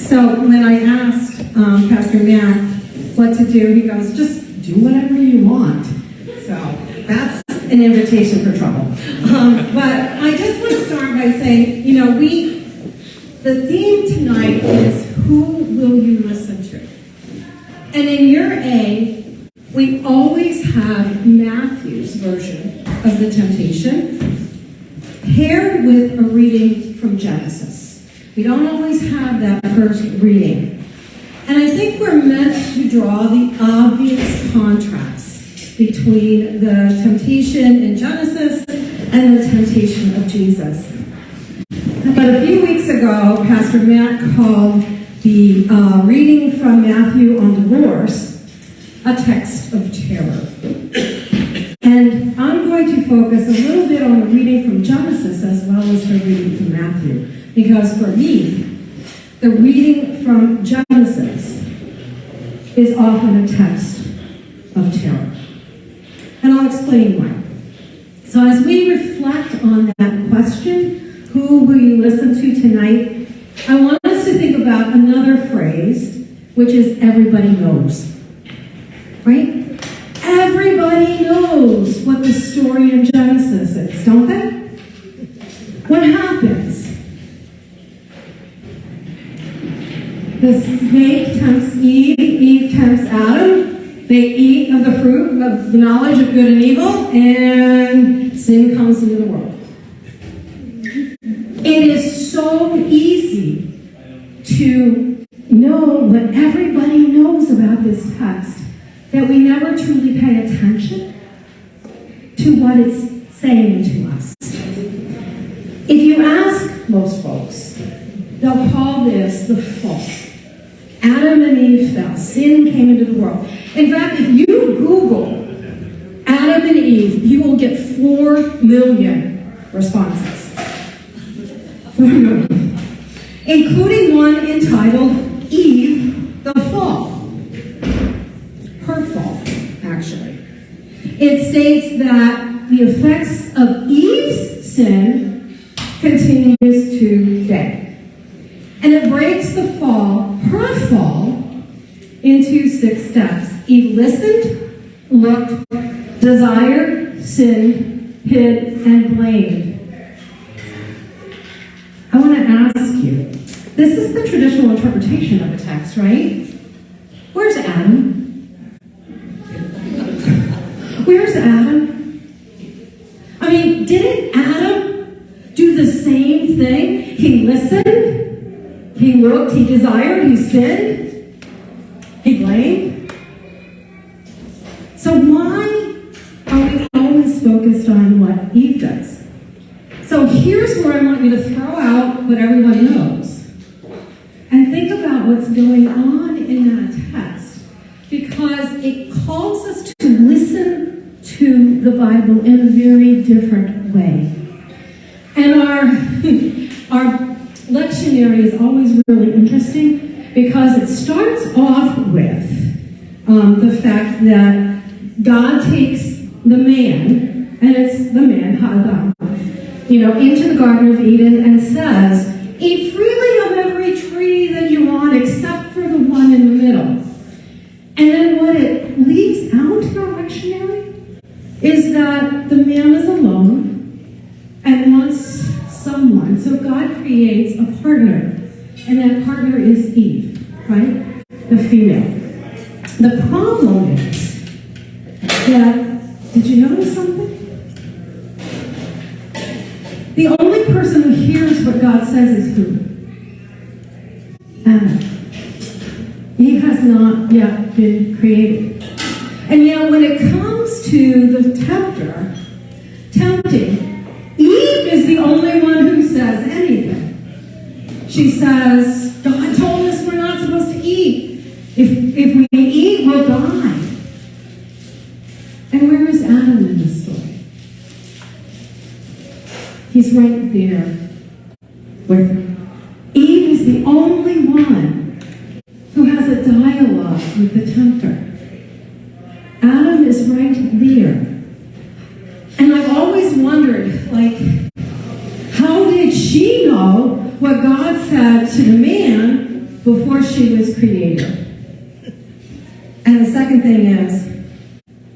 So when I asked Pastor Matt what to do, he goes, just do whatever you want. So that's an invitation for trouble. But I just want to start by saying, the theme tonight is who will you listen to? And in year A, we always have Matthew's version of the temptation paired with a reading from Genesis. We don't always have that first reading. And I think we're meant to draw the obvious contrast between the temptation in Genesis and the temptation of Jesus. But a few weeks ago, Pastor Matt called the reading from Matthew on divorce a text of terror. And I'm going to focus a little bit on the reading from Genesis as well as the reading from Matthew. Because for me, the reading from Genesis is often a text of terror. And I'll explain why. So as we reflect on that question, who will you listen to tonight? I want us to think about another phrase, which is everybody knows. Right? Everybody knows what the story in Genesis is, don't they? What happens? The snake tempts Eve, Eve tempts Adam. They eat of the fruit of the knowledge of good and evil, and sin comes into the world. It is so easy to know what everybody knows about this text that we never truly pay attention to what it's saying to us. If you ask most folks, they'll call this the fall. Adam and Eve fell. Sin came into the world. In fact, if you Google Adam and Eve, you will get 4 million responses. 4 million. Including one entitled Eve, the Fall. Her fault, actually. It states that the effects of Eve's sin continues today. And it breaks the fall, her fall, into 6 steps. Eve listened, looked, desired, sinned, hid, and blamed. I want to ask you, this is the traditional interpretation of the text, right? Where's Adam? Where's Adam? I mean, didn't Adam do the same thing? He listened, he looked, he desired, he sinned, he blamed. So why are we always focused on what Eve does? So here's where I want you to throw out what everyone knows and think about what's going on in that text, because it calls us to listen to the Bible in a very different way. And our lectionary is always really interesting because it starts off with the fact that God takes the man, and it's the man, Adam, into the Garden of Eden and says, eat freely of every tree that you want except for the one in the middle. And then what it leaves out in our lectionary is that the man is alone and wants someone. So God creates a partner, and that partner is Eve, right? The female. The problem is that, did you notice something? The only person who hears what God says is who? Adam. Eve has not yet been created. And yet when it comes to the tempter tempting, Eve is the only one who says anything. She says, God told us we're not supposed to eat. If we eat, we'll die. And where is Adam in this story? He's right there with her. Eve is the only one who has a dialogue with the tempter. Adam is right there. And I've always wondered, how did she know what God said to the man before she was created. And the second thing is,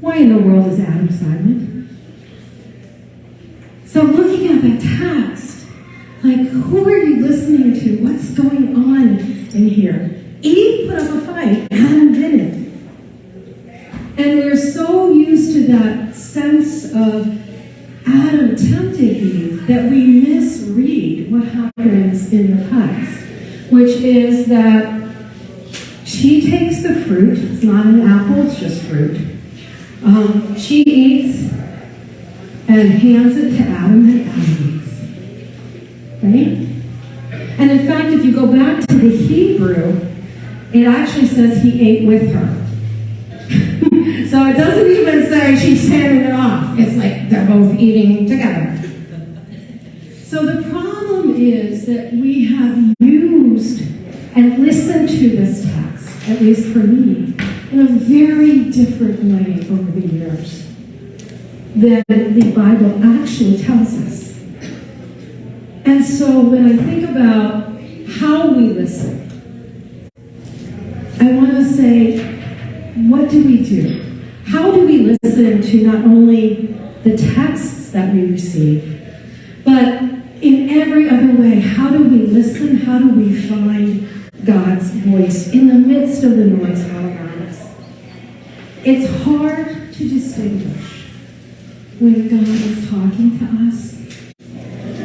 why in the world is Adam silent? So looking at that text, like, who are you listening to? What's going on in here? Eve put up a fight, Adam didn't. And we're so used to that sense of Adam tempted Eve that we misread what happens in the text, which is that she takes the fruit. It's not an apple, it's just fruit. She eats and hands it to Adam, and Adam eats. Right? And in fact, if you go back to the Hebrew, it actually says he ate with her. So it doesn't even say she's handing it off. It's like they're both eating together. So the problem is that we have used and listened to this text, at least for me, in a very different way over the years than the Bible actually tells us. And so when I think about how we listen, I want to say, what do we do? How do we listen to not only the texts that we receive, but in every other way? How do we listen? How do we find God's voice in the midst of the noise all around us? It's hard to distinguish when God is talking to us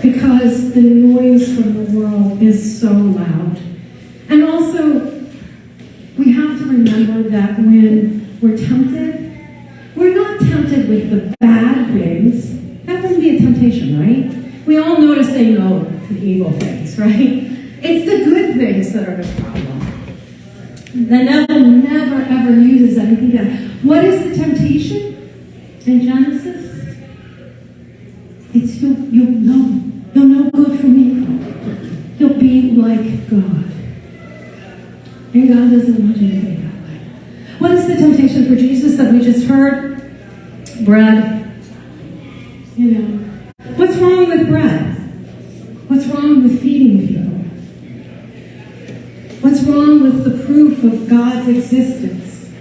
because the noise from the world is so loud. And also, we have to remember that when we're tempted, we're not tempted with the bad things. That wouldn't be a temptation, right? We all know to say no to evil things, right? It's the good things that are the problem. The devil never, ever uses anything bad. What is the temptation in Genesis? It's you'll know good from evil. You'll be like God. And God doesn't want you to be that way. What is the temptation for Jesus that we just heard? Bread. You know. What's wrong with bread? What's wrong with feeding people? What's wrong with the proof of God's existence?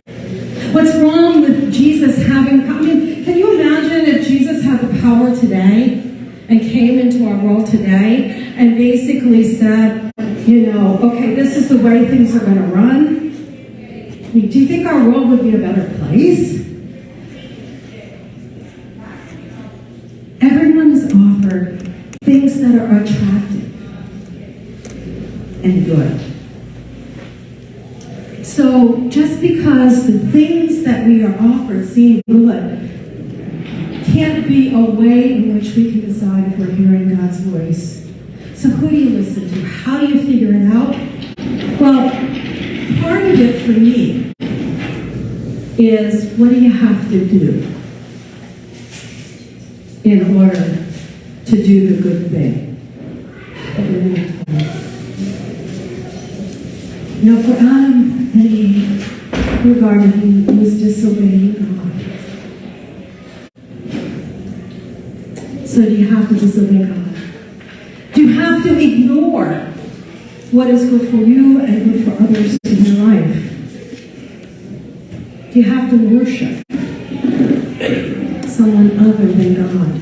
What's wrong with Jesus having... I mean, can you imagine if Jesus had the power today and came into our world today and basically said, you know, okay, this is the way things are going to run? I mean, do you think our world would be a better place? Everyone is offered things that are attractive and good. So just because the things that we are offered seem good can't be a way in which we can decide if we're hearing God's voice. So who do you listen to? How do you figure it out? Well, part of it for me is, what do you have to do in order to do the good thing? You know, for Adam and Eve, regarding him, was disobeying God. So do you have to disobey God? Do you have to ignore what is good for you and good for others in your life? Do you have to worship someone other than God?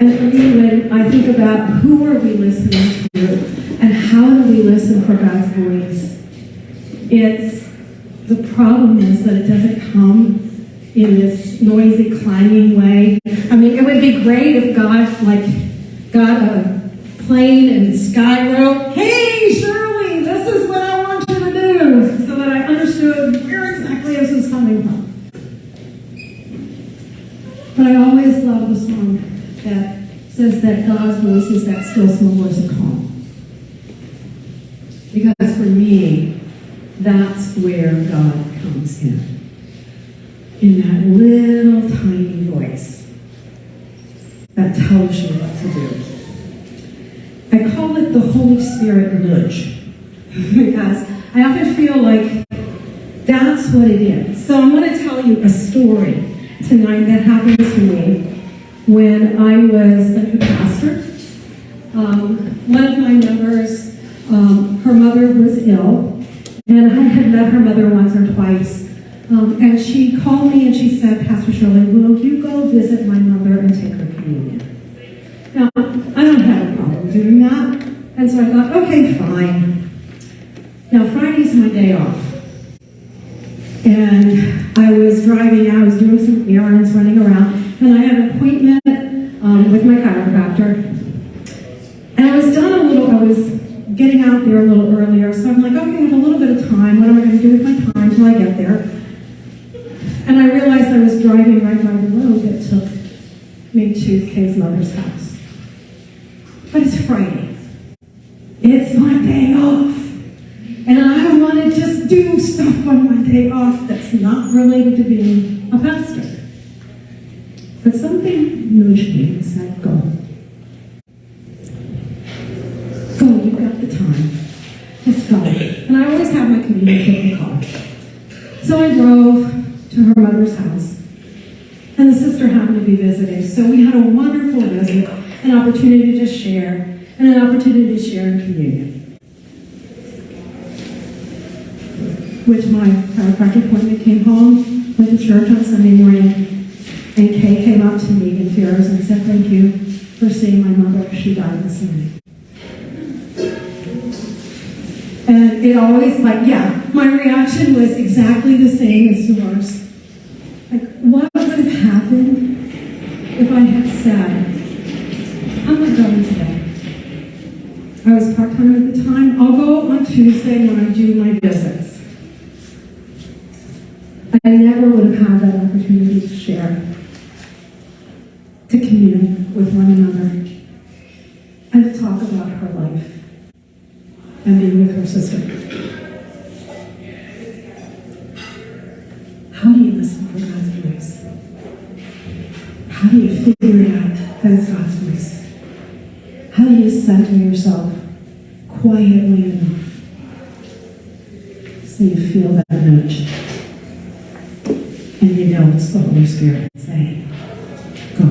And for me, when I think about who are we listening to and how do we listen for God's voice, the problem is that it doesn't come in this noisy, clanging way. I mean, it would be great if God, got a plane and sky wrote, "Hey, Shirley, this is what I want you to do," so that I understood where exactly this was coming from. But I always love the song that says that God's voice is that still small voice of calm. Because for me, that's where God comes in that little tiny voice that tells you what to do. I call it the Holy Spirit nudge because I often feel like that's what it is. So I'm going to tell you a story tonight that happened to me when I was a pastor. One of my members her mother was ill, and I had met her mother once or twice. And she called me and she said, Pastor Shirley, will you go visit my mother and take her communion? Now, I don't have a problem doing that. And so I thought, okay, fine. Now, Friday's my day off. And I was driving, I was doing some errands, running around, and I had an appointment with my chiropractor. And I was done I was getting out there a little earlier, so I'm like, okay, I have a little bit of time. What am I going to do with my time until I get there? And I realized I was driving right by the road that took me to Kay's mother's house. But it's Friday. It's my day off. And I want to just do stuff on my day off that's not related to being a pastor. But something nudged me and said, go. Go, you've got the time. Just go. And I always have my communion kit in the car. So I drove to her mother's house. And the sister happened to be visiting. So we had a wonderful visit, an opportunity to share, and an opportunity to share in communion. Went to my chiropractic appointment, came home, went to church on Sunday morning, and Kay came up to me in tears and said, thank you for seeing my mother. She died this morning. And it always, my reaction was exactly the same as yours. Like, what would have happened if I had said, I'm not going today. I was part-time at the time. I'll go on Tuesday when I do my visits. I never would have had that opportunity to share, to commune with one another, and to talk about her life and be with her sister. How do you listen for God's voice? How do you figure it out that it's God's voice? How do you center yourself quietly enough so you feel that nudge? And you know it's the Holy Spirit saying, go,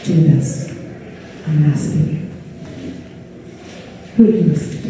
do this. I'm asking you. Who do you listen to?